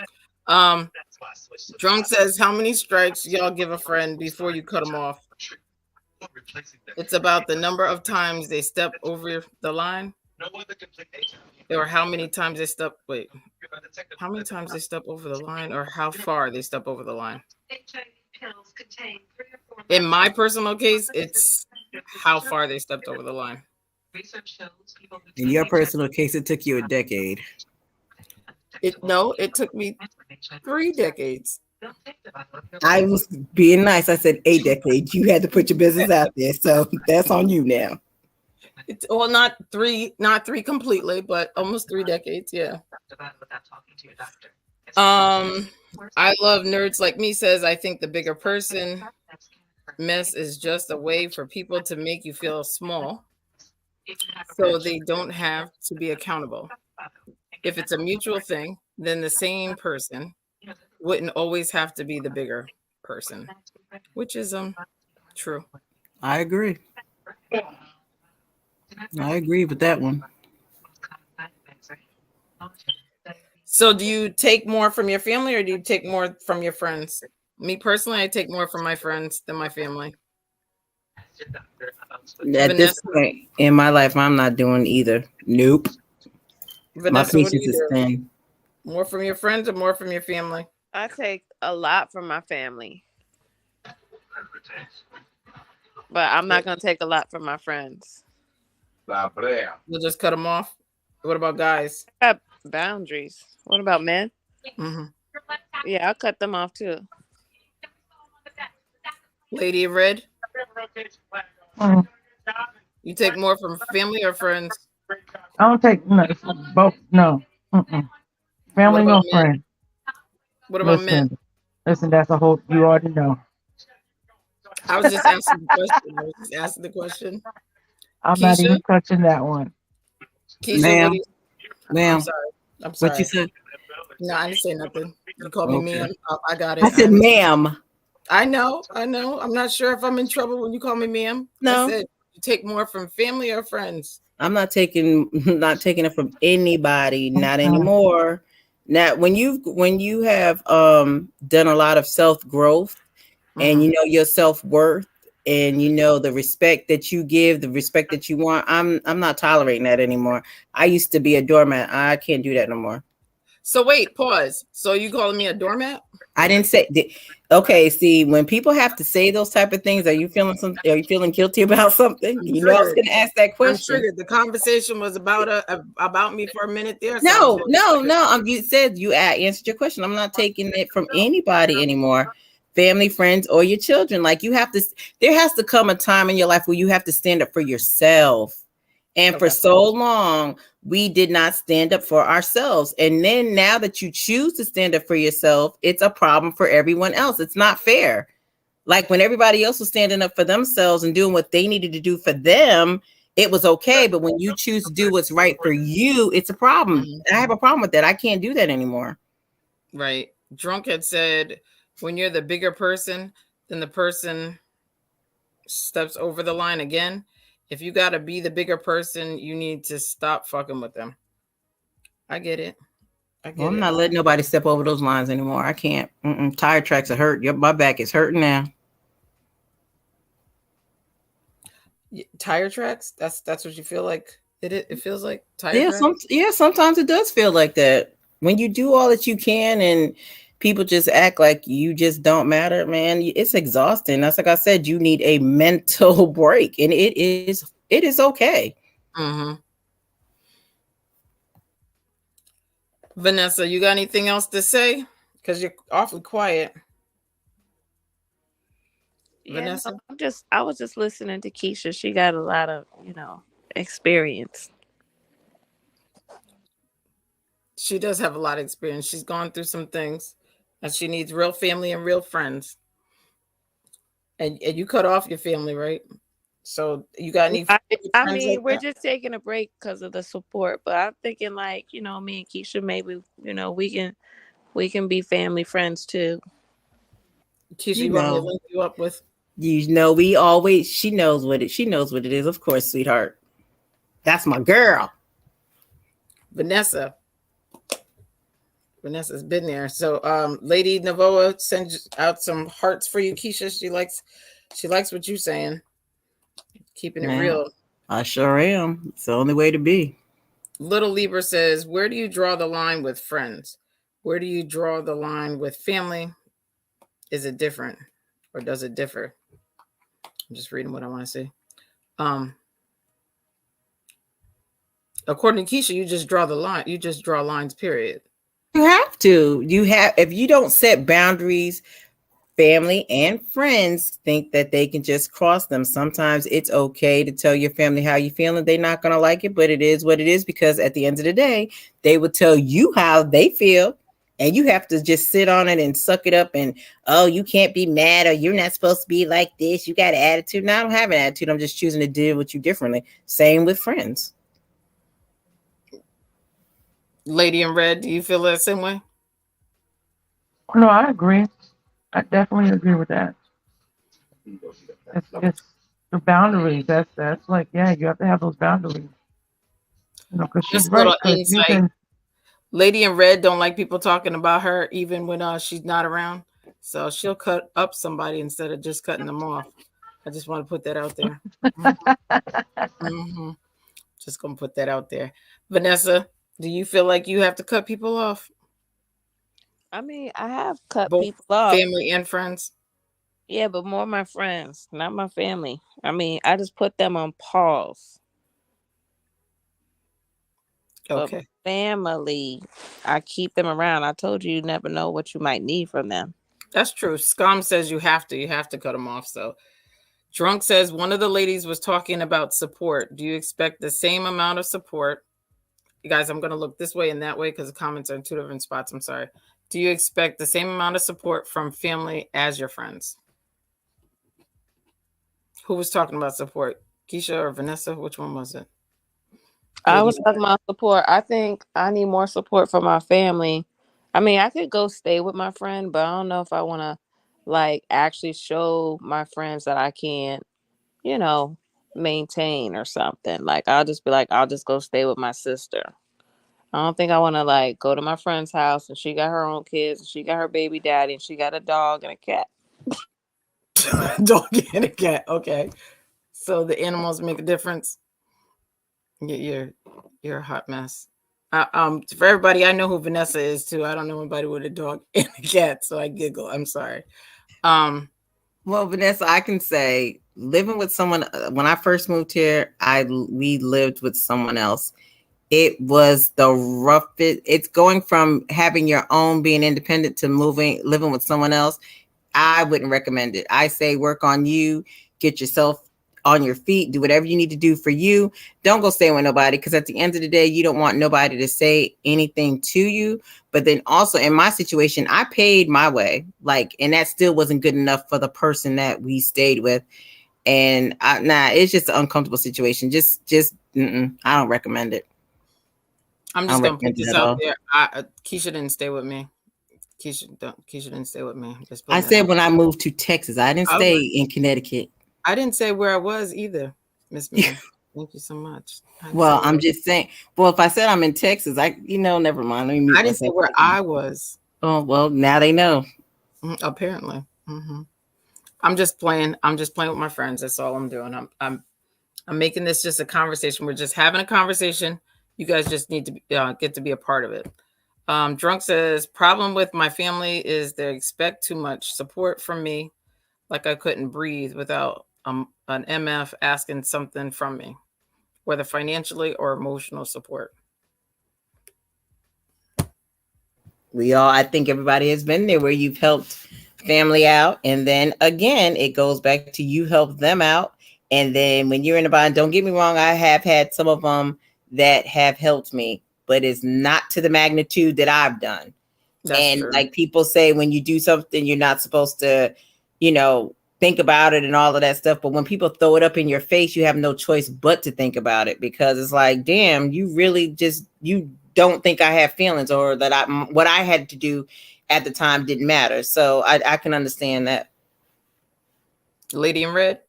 Drunk says, how many strikes y'all give a friend before you cut them off? It's about the number of times they step over the line. Or how many times they step, how many times they step over the line, or how far they step over the line? In my personal case, it's how far they stepped over the line. In your personal case, it took you a decade. It took me 3 decades. I was being nice. I said a decade. You had to put your business out there, so that's on you now. It's not three completely, but almost 3 decades. Yeah. I love Nerds Like Me says, I think the bigger person mess is just a way for people to make you feel small, so they don't have to be accountable. If it's a mutual thing, then the same person wouldn't always have to be the bigger person, which is true. I agree. I agree with that one. So do you take more from your family or do you take more from your friends? Me personally, I take more from my friends than my family. At this point in my life, I'm not doing either. Nope. Vanessa, my patience is thin. More from your friends or more from your family? I take a lot from my family. But I'm not going to take a lot from my friends. You'll just cut them off? What about guys? I have boundaries. What about men? Mm-hmm. Yeah, I'll cut them off too. Lady in Red? Mm. You take more from family or friends? I don't take both. No. Family, no men? friend. What about men? Listen, that's a whole. You already know. I was just asking the question. I'm Keisha? not even touching that one. Keisha, ma'am. I'm sorry. What you said? No, I didn't say nothing. You called me ma'am. I got it. I said ma'am. I know. I'm not sure if I'm in trouble when you call me ma'am. No. I said you take more from family or friends. I'm not taking it from anybody, not anymore. Now, when you have done a lot of self-growth and you know your self-worth and you know the respect that you give, the respect that you want, I'm not tolerating that anymore. I used to be a doormat. I can't do that no more. So wait, pause. So you calling me a doormat? I didn't say. Okay, see, when people have to say those type of things, are you feeling Are you feeling guilty about something? I'm You know, I was triggered. going to ask that I'm question. triggered. The conversation was about me for a minute there. So No, I'm no, triggered. no. You said you answered your question. I'm not taking it from anybody anymore. Family, friends, or your children. Like you have to. There has to come a time in your life where you have to stand up for yourself. And for Okay. so long, we did not stand up for ourselves. And then now that you choose to stand up for yourself, it's a problem for everyone else. It's not fair. Like when everybody else was standing up for themselves and doing what they needed to do for them, it was okay. But when you choose to do what's right for you, it's a problem. Mhm. I have a problem with that. I can't do that anymore. Right. Drunk had said, when you're the bigger person, then the person steps over the line again. If you got to be the bigger person, you need to stop fucking with them. I get it. Well, I'm not letting nobody step over those lines anymore. I can't. Tire tracks are hurt. Yep, my back is hurting now. Tire tracks? That's what you feel like? It feels like tire tracks? Sometimes it does feel like that. When you do all that you can and people just act like you just don't matter, man, it's exhausting. That's like I said, you need a mental break, and it is okay. Mm-hmm. Vanessa, you got anything else to say? Because you're awfully quiet. Yeah, Vanessa? no, I was just listening to Keisha. She got a lot of, experience. She does have a lot of experience. She's gone through some things, and she needs real family and real friends. And you cut off your family, right? So you got any friends like We're that? just taking a break because of the support, but I'm thinking like, me and Keisha, maybe, we can be family friends too. Keisha, you want me to link you up with? She knows what it is. Of course, sweetheart. That's my girl. Vanessa's been there. So Lady Navoa sends out some hearts for you, Keisha. She likes what you're saying. Keeping it real. I sure am. It's the only way to be. Little Libra says, where do you draw the line with friends? Where do you draw the line with family? Is it different or does it differ? I'm just reading what I want to say. According to Keisha, you just draw the line. You just draw lines, period. You have to. If you don't set boundaries, family and friends think that they can just cross them. Sometimes it's okay to tell your family how you feeling. They're not going to like it, but it is what it is, because at the end of the day, they will tell you how they feel. And you have to just sit on it and suck it up. And, oh, you can't be mad, or you're not supposed to be like this. You got an attitude. No, I don't have an attitude. I'm just choosing to deal with you differently. Same with friends. Lady in Red, do you feel that same way? No, I agree. I definitely agree with that. It's the boundaries. That's like, yeah, you have to have those boundaries. Because she's right. Because you can. Lady in Red don't like people talking about her even when she's not around. So she'll cut up somebody instead of just cutting them off. I just want to put that out there. Mm-hmm. Just gonna put that out there. Vanessa, do you feel like you have to cut people off? I have cut Both people off. family and friends? Yeah, but more my friends, not my family. I just put them on pause. Okay. But family, I keep them around. I told you never know what you might need from them. That's true. Scum says you have to cut them off. So Drunk says one of the ladies was talking about support. Do you expect the same amount of support? You guys, I'm going to look this way and that way because the comments are in two different spots. I'm sorry. Do you expect the same amount of support from family as your friends? Who was talking about support? Keisha or Vanessa? Which one was it? I was talking about support. I think I need more support from my family. I could go stay with my friend, but I don't know if I want to actually show my friends that I can, maintain or something. I'll just be I'll just go stay with my sister. I don't think I want to go to my friend's house and she got her own kids and she got her baby daddy and she got a dog and a cat. Dog and a cat. Okay. So the animals make a difference. You're a hot mess. For everybody, I know who Vanessa is too. I don't know anybody with a dog and a cat, so I giggle. I'm sorry. Well, Vanessa, I can say living with someone when I first moved here, we lived with someone else. It was the roughest. It's going from having your own, being independent, to living with someone else. I wouldn't recommend it. I say work on you, get yourself on your feet, do whatever you need to do for you. Don't go stay with nobody, because at the end of the day, you don't want nobody to say anything to you. But then also in my situation, I paid my way, and that still wasn't good enough for the person that we stayed with. And it's just an uncomfortable situation. Just I don't recommend it. I'm just gonna put this out there. Keisha didn't stay with me. Keisha didn't stay with me. I said when I moved to Texas, I didn't stay in Connecticut. I didn't say where I was either, Miss Mia. Thank you so much. Well, I'm just saying. Well, if I said I'm in Texas, never mind. I didn't say where I was. Oh well, now they know. Apparently, I'm just playing. I'm just playing with my friends. That's all I'm doing. I'm making this just a conversation. We're just having a conversation. You guys just need to get to be a part of it. Drunk says, problem with my family is they expect too much support from me, like I couldn't breathe without an MF asking something from me, whether financially or emotional support. I think everybody has been there where you've helped family out. And then again, it goes back to you help them out. And then when you're in a bind, don't get me wrong, I have had some of them that have helped me, but it's not to the magnitude that I've done. That's true. Like people say, when you do something, you're not supposed to, think about it and all of that stuff. But when people throw it up in your face, you have no choice but to think about it, because it's like, damn, you really you don't think I have feelings, or that what I had to do at the time didn't matter. So I can understand that. Lady in red.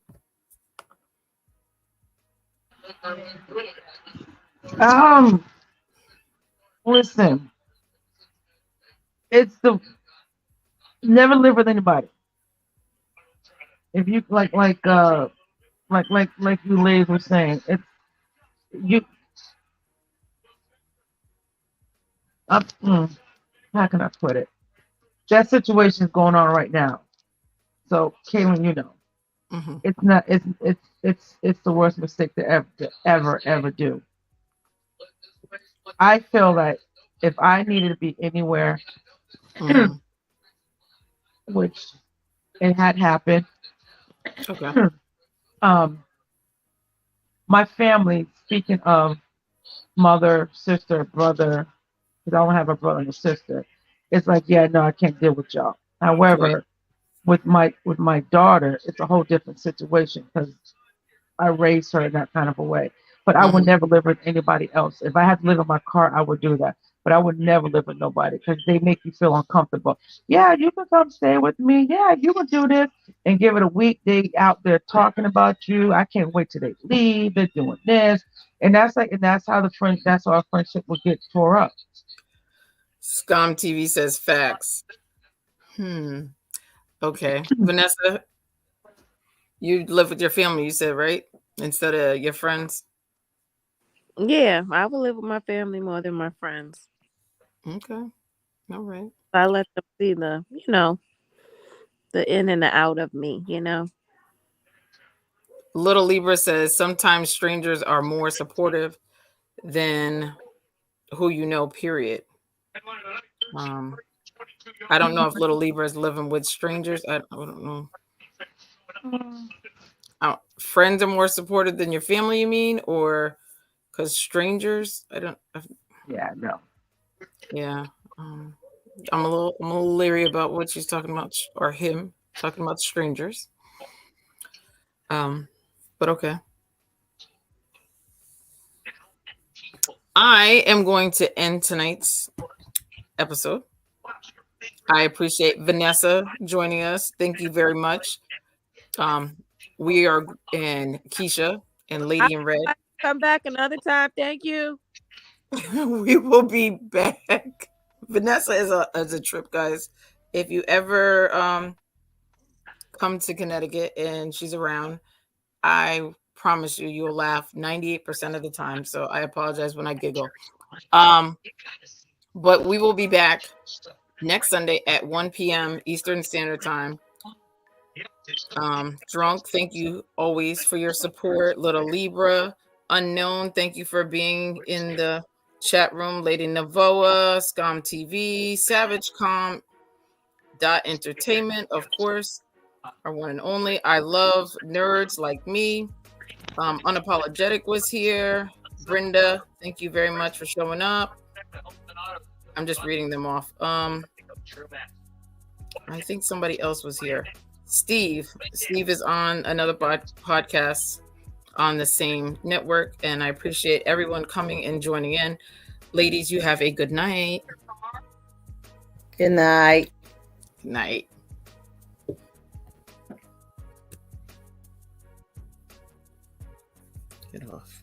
Listen, it's never live with anybody. If you like you ladies were saying, it's you. How can I put it? That situation is going on right now. So, Kaylin, it's not. It's the worst mistake to ever do. I feel like if I needed to be anywhere, which it had happened. Okay. My family, speaking of mother, sister, brother, because I don't have a brother and a sister, it's like, yeah, no, I can't deal with y'all. However, with my daughter, it's a whole different situation, because I raised her in that kind of a way. But I would never live with anybody else. If I had to live in my car, I would do that. But I would never live with nobody, because they make you feel uncomfortable. Yeah, you can come stay with me. Yeah, you can do this. And give it a week. They out there talking about you. I can't wait till they leave. They're doing this. And that's how our friendship will get tore up. Scum TV says facts. Okay. Vanessa, you live with your family, you said, right? Instead of your friends? Yeah, I would live with my family more than my friends. Okay. All right. I let them see the in and the out of me, Little Libra says sometimes strangers are more supportive than who you know, period. I don't know if Little Libra is living with strangers. I don't know. Friends are more supportive than your family, you mean? Or because strangers? Yeah, no. Yeah. I'm a little leery about what she's talking about, or him talking about strangers. But okay. I am going to end tonight's episode. I appreciate Vanessa joining us. Thank you very much. We are in Keisha and Lady in Red. Come back another time. Thank you. We will be back. Vanessa is a trip, guys. If you ever come to Connecticut and she's around, I promise you'll laugh 98% of the time. So I apologize when I giggle. But we will be back next Sunday at 1 p.m. Eastern Standard Time. Drunk, thank you always for your support. Little Libra, Unknown, thank you for being in the chat room. Lady Navoa, Scum TV, SavageCom, Entertainment, of course, our one and only. I love nerds like me. Unapologetic was here. Brenda, thank you very much for showing up. I'm just reading them off. I think somebody else was here. Steve is on another podcast on the same network, and I appreciate everyone coming and joining in. Ladies, you have a good night. Good night. Good night. Get off.